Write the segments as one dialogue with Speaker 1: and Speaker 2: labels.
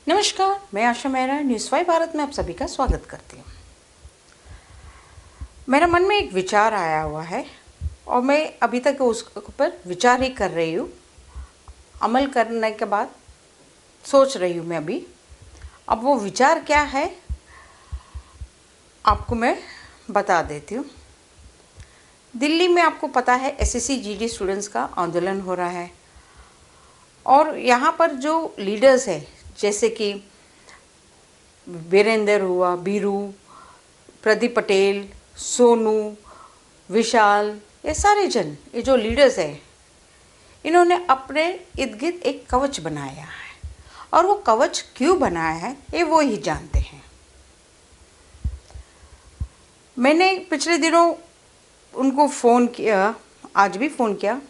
Speaker 1: नमस्कार, मैं आशा मेहरा न्यूज़ 5 भारत में आप सभी का स्वागत करती हूँ। मेरे मन में एक विचार आया हुआ है और मैं अभी तक उस पर विचार ही कर रही हूँ। अमल करने के बाद सोच रही हूँ मैं अभी। अब वो विचार क्या है आपको मैं बता देती हूँ। दिल्ली में आपको पता है एसएससी जीडी स्टूडेंट्स का आंदोलन हो रहा है और यहाँ पर जो लीडर्स हैं जैसे कि वीरेंद्र हुआ, बीरू, प्रदीप पटेल, सोनू, विशाल, ये सारे जन, ये जो लीडर्स हैं, इन्होंने अपने इर्द गिर्द एक कवच बनाया है और वो कवच क्यों बनाया है ये वो ही जानते हैं। मैंने पिछले दिनों उनको फ़ोन किया, आज भी फ़ोन किया,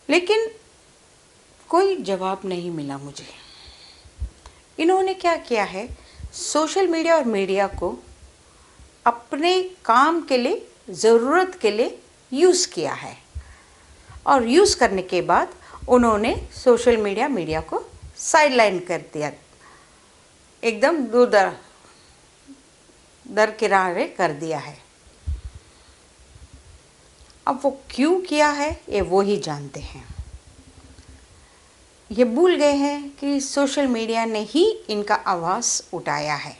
Speaker 1: लेकिन कोई जवाब नहीं मिला मुझे। इन्होंने क्या किया है, सोशल मीडिया और मीडिया को अपने काम के लिए, ज़रूरत के लिए यूज़ किया है और यूज़ करने के बाद उन्होंने सोशल मीडिया को साइडलाइन कर दिया, एकदम दूर दरकिनारे कर दिया है। अब वो क्यों किया है ये वो ही जानते हैं। ये भूल गए हैं कि सोशल मीडिया ने ही इनका आवाज़ उठाया है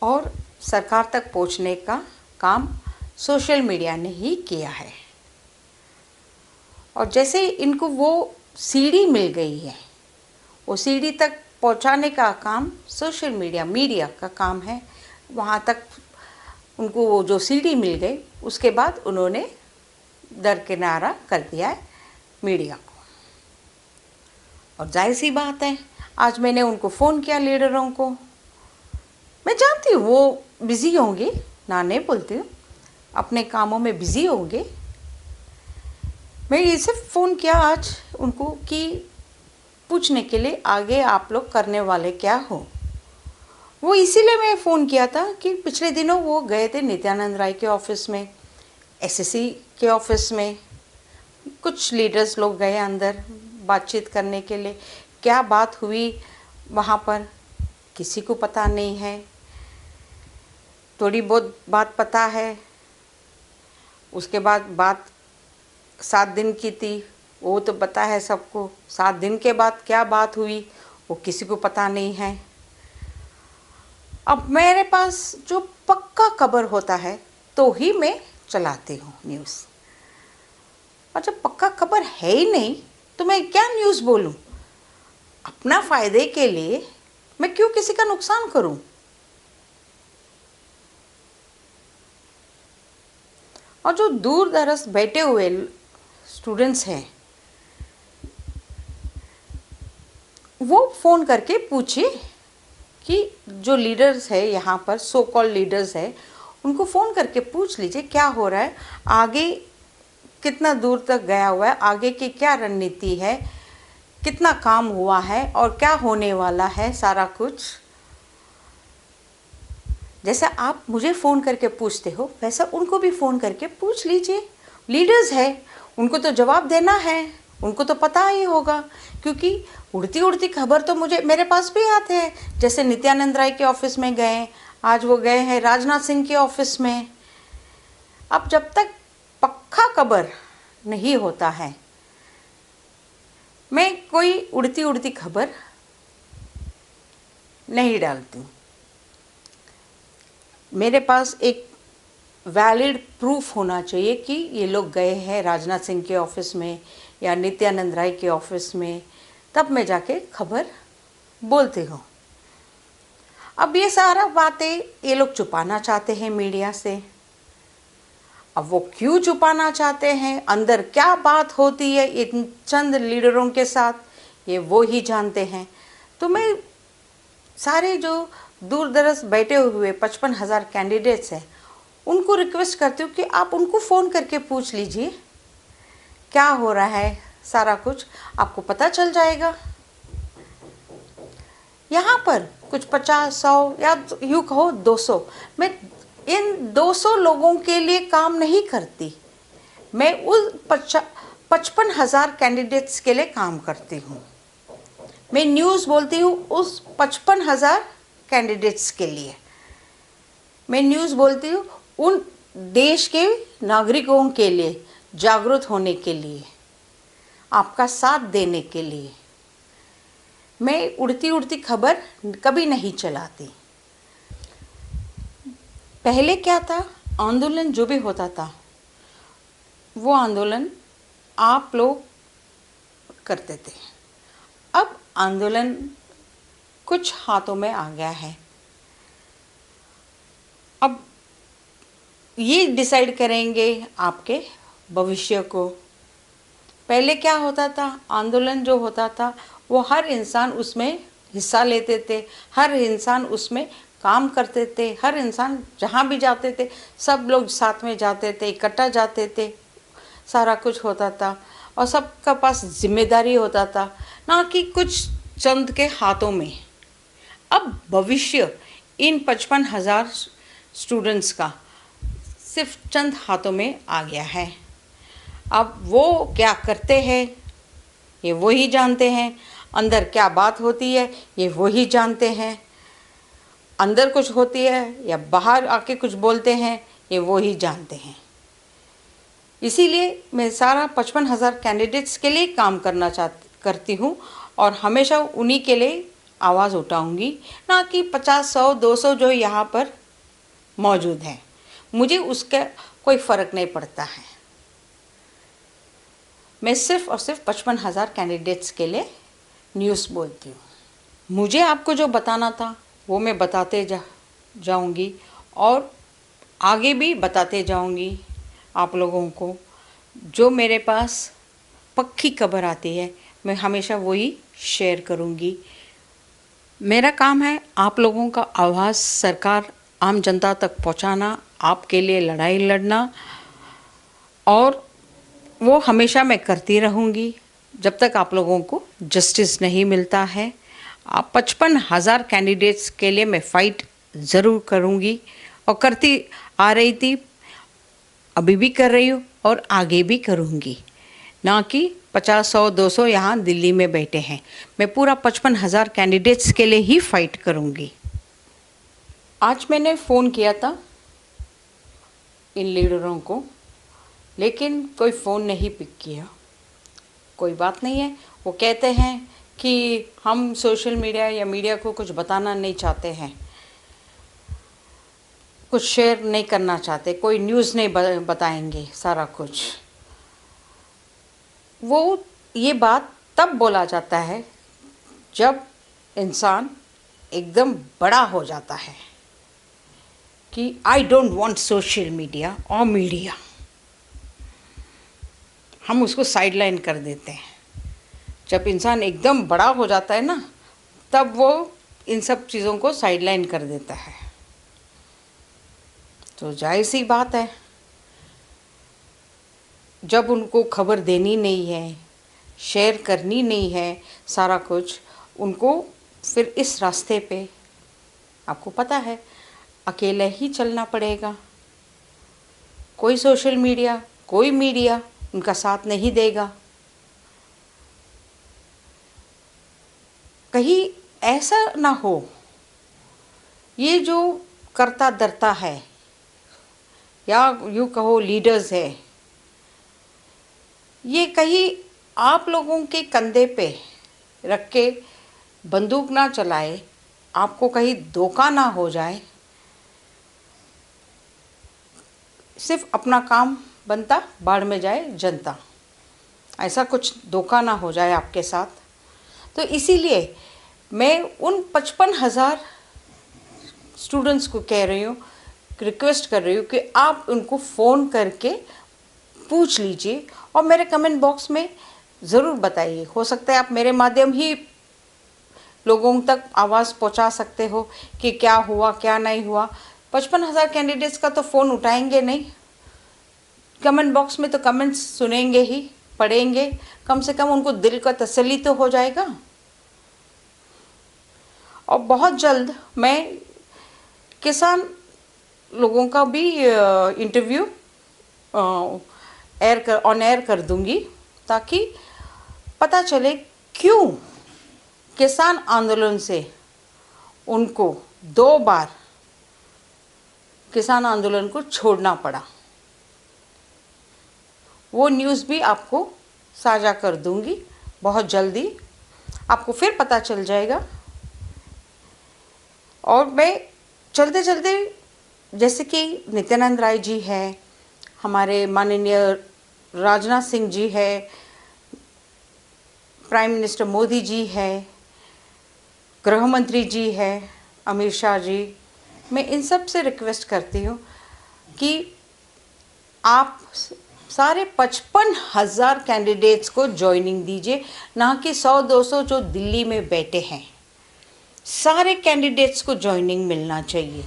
Speaker 1: और सरकार तक पहुंचने का काम सोशल मीडिया ने ही किया है। और जैसे इनको वो सीढ़ी मिल गई है, वो सीढ़ी तक पहुंचाने का काम सोशल मीडिया का काम है। वहाँ तक उनको वो जो सीढ़ी मिल गई, उसके बाद उन्होंने दरकिनारा कर दिया है मीडिया को। और जाहिर सी बात है, आज मैंने उनको फ़ोन किया, लीडरों को। मैं जानती हूँ वो बिज़ी होंगे, ना नहीं बोलती हूँ, अपने कामों में बिज़ी होंगे। मैं इसे फ़ोन किया आज उनको कि पूछने के लिए आगे आप लोग करने वाले क्या हो। वो इसीलिए मैं फ़ोन किया था कि पिछले दिनों वो गए थे नित्यानंद राय के ऑफ़िस में, एसएससी के ऑफ़िस में। कुछ लीडर्स लोग गए अंदर बातचीत करने के लिए। क्या बात हुई वहाँ पर किसी को पता नहीं है। थोड़ी बहुत बात पता है, उसके बाद बात 7 दिन की थी, वो तो पता है सबको। 7 दिन के बाद क्या बात हुई वो किसी को पता नहीं है। अब मेरे पास जो पक्का खबर होता है तो ही मैं चलाती हूँ न्यूज़, और जब पक्का खबर है ही नहीं तो मैं क्या न्यूज़ बोलूँ। अपना फ़ायदे के लिए मैं क्यों किसी का नुकसान करूँ। और जो दूर दराज बैठे हुए स्टूडेंट्स हैं, वो फ़ोन करके पूछिए कि जो लीडर्स है यहाँ पर, सो कॉल्ड लीडर्स है, उनको फ़ोन करके पूछ लीजिए क्या हो रहा है, आगे कितना दूर तक गया हुआ है, आगे की क्या रणनीति है, कितना काम हुआ है और क्या होने वाला है, सारा कुछ। जैसा आप मुझे फ़ोन करके पूछते हो वैसा उनको भी फ़ोन करके पूछ लीजिए। लीडर्स है, उनको तो जवाब देना है, उनको तो पता ही होगा, क्योंकि उड़ती उड़ती खबर तो मेरे पास भी आते हैं। जैसे नित्यानंद राय के ऑफ़िस में गए, आज वो गए हैं राजनाथ सिंह के ऑफ़िस में। अब जब तक पक्का खबर नहीं होता है, मैं कोई उड़ती उड़ती खबर नहीं डालती हूँ। मेरे पास एक वैलिड प्रूफ होना चाहिए कि ये लोग गए हैं राजनाथ सिंह के ऑफ़िस में या नित्यानंद राय के ऑफ़िस में, तब मैं जाके खबर बोलती हूँ। अब ये सारा बातें ये लोग छुपाना चाहते हैं मीडिया से। अब वो क्यों छुपाना चाहते हैं, अंदर क्या बात होती है इन चंद लीडरों के साथ, ये वो ही जानते हैं। तो मैं सारे जो दूर दराज बैठे हुए 55,000 कैंडिडेट्स हैं, उनको रिक्वेस्ट करती हूँ कि आप उनको फ़ोन करके पूछ लीजिए क्या हो रहा है, सारा कुछ आपको पता चल जाएगा। यहाँ पर कुछ 50, 100 या यूँ कहो 200, मैं इन 200 लोगों के लिए काम नहीं करती, मैं उन 55,000 कैंडिडेट्स के लिए काम करती हूँ। मैं न्यूज़ बोलती हूँ उस 55,000 कैंडिडेट्स के लिए। मैं न्यूज़ बोलती हूँ उन देश के नागरिकों के लिए, जागरूक होने के लिए, आपका साथ देने के लिए। मैं उड़ती उड़ती खबर कभी नहीं चलाती। पहले क्या था, आंदोलन जो भी होता था वो आंदोलन आप लोग करते थे। अब आंदोलन कुछ हाथों में आ गया है। अब ये डिसाइड करेंगे आपके भविष्य को। पहले क्या होता था, आंदोलन जो होता था वो हर इंसान उसमें हिस्सा लेते थे, हर इंसान उसमें काम करते थे, हर इंसान जहाँ भी जाते थे सब लोग साथ में जाते थे, इकट्ठा जाते थे, सारा कुछ होता था और सबका पास जिम्मेदारी होता था, ना कि कुछ चंद के हाथों में। अब भविष्य इन 55,000 स्टूडेंट्स का सिर्फ चंद हाथों में आ गया है। अब वो क्या करते हैं ये वही जानते हैं, अंदर क्या बात होती है ये वही जानते हैं, अंदर कुछ होती है या बाहर आके कुछ बोलते हैं ये वही जानते हैं। इसीलिए मैं सारा 55,000 कैंडिडेट्स के लिए काम करती हूँ और हमेशा उन्हीं के लिए आवाज़ उठाऊंगी, ना कि 50, 100, 200 जो यहाँ पर मौजूद हैं। मुझे उसका कोई फ़र्क नहीं पड़ता है। मैं सिर्फ़ और सिर्फ 55,000 कैंडिडेट्स के लिए न्यूज़ बोलती हूँ। मुझे आपको जो बताना था वो मैं बताते जाऊँगी और आगे भी बताते जाऊँगी आप लोगों को। जो मेरे पास पक्की खबर आती है मैं हमेशा वही शेयर करूँगी। मेरा काम है आप लोगों का आवाज़ सरकार आम जनता तक पहुँचाना, आपके लिए लड़ाई लड़ना, और वो हमेशा मैं करती रहूँगी जब तक आप लोगों को जस्टिस नहीं मिलता है। आप 55,000 कैंडिडेट्स के लिए मैं फ़ाइट ज़रूर करूँगी और करती आ रही थी, अभी भी कर रही हूँ और आगे भी करूँगी। ना कि 50, 100, 200 यहाँ दिल्ली में बैठे हैं। मैं पूरा 55,000 कैंडिडेट्स के लिए ही फ़ाइट करूँगी। आज मैंने फ़ोन किया था इन लीडरों को, लेकिन कोई फ़ोन नहीं पिक किया। कोई बात नहीं है, वो कहते हैं कि हम सोशल मीडिया या मीडिया को कुछ बताना नहीं चाहते हैं, कुछ शेयर नहीं करना चाहते, कोई न्यूज़ नहीं बताएंगे सारा कुछ। वो ये बात तब बोला जाता है जब इंसान एकदम बड़ा हो जाता है कि I don't want social media और मीडिया, हम उसको साइडलाइन कर देते हैं। जब इंसान एकदम बड़ा हो जाता है ना, तब वो इन सब चीज़ों को साइडलाइन कर देता है। तो जाहिर सी बात है, जब उनको खबर देनी नहीं है, शेयर करनी नहीं है सारा कुछ, उनको फिर इस रास्ते पे आपको पता है अकेले ही चलना पड़ेगा। कोई सोशल मीडिया, कोई मीडिया उनका साथ नहीं देगा। कहीं ऐसा ना हो, ये जो करता धरता है या यूँ कहो लीडर्स है, ये कहीं आप लोगों के कंधे पे रख के बंदूक ना चलाए, आपको कहीं धोखा ना हो जाए, सिर्फ अपना काम बनता बाढ़ में जाए जनता, ऐसा कुछ धोखा ना हो जाए आपके साथ। तो इसीलिए मैं उन 55,000 स्टूडेंट्स को कह रही हूँ, रिक्वेस्ट कर रही हूँ कि आप उनको फ़ोन करके पूछ लीजिए और मेरे कमेंट बॉक्स में ज़रूर बताइए। हो सकता है आप मेरे माध्यम ही लोगों तक आवाज़ पहुंचा सकते हो कि क्या हुआ क्या नहीं हुआ। 55,000 कैंडिडेट्स का तो फ़ोन उठाएंगे नहीं, कमेंट बॉक्स में तो कमेंट्स सुनेंगे ही, पढ़ेंगे, कम से कम उनको दिल का तसल्ली तो हो जाएगा। और बहुत जल्द मैं किसान लोगों का भी इंटरव्यू ऑन एयर कर दूंगी, ताकि पता चले क्यों किसान आंदोलन से उनको 2 बार किसान आंदोलन को छोड़ना पड़ा। वो न्यूज़ भी आपको साझा कर दूंगी बहुत जल्दी, आपको फिर पता चल जाएगा। और मैं चलते चलते, जैसे कि नित्यानंद राय जी है, हमारे माननीय राजनाथ सिंह जी है, प्राइम मिनिस्टर मोदी जी है, गृह मंत्री जी है अमित शाह जी, मैं इन सब से रिक्वेस्ट करती हूँ कि आप सारे 55,000 कैंडिडेट्स को ज्वाइनिंग दीजिए, ना कि 100-200 जो दिल्ली में बैठे हैं। सारे कैंडिडेट्स को ज्वाइनिंग मिलना चाहिए।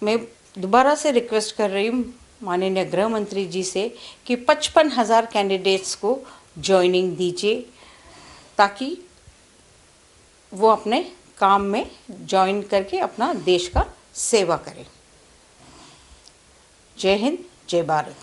Speaker 1: मैं दोबारा से रिक्वेस्ट कर रही हूँ माननीय गृह मंत्री जी से कि 55,000 कैंडिडेट्स को ज्वाइनिंग दीजिए, ताकि वो अपने काम में ज्वाइन करके अपना देश का सेवा करें। जय हिंद, जय भारत।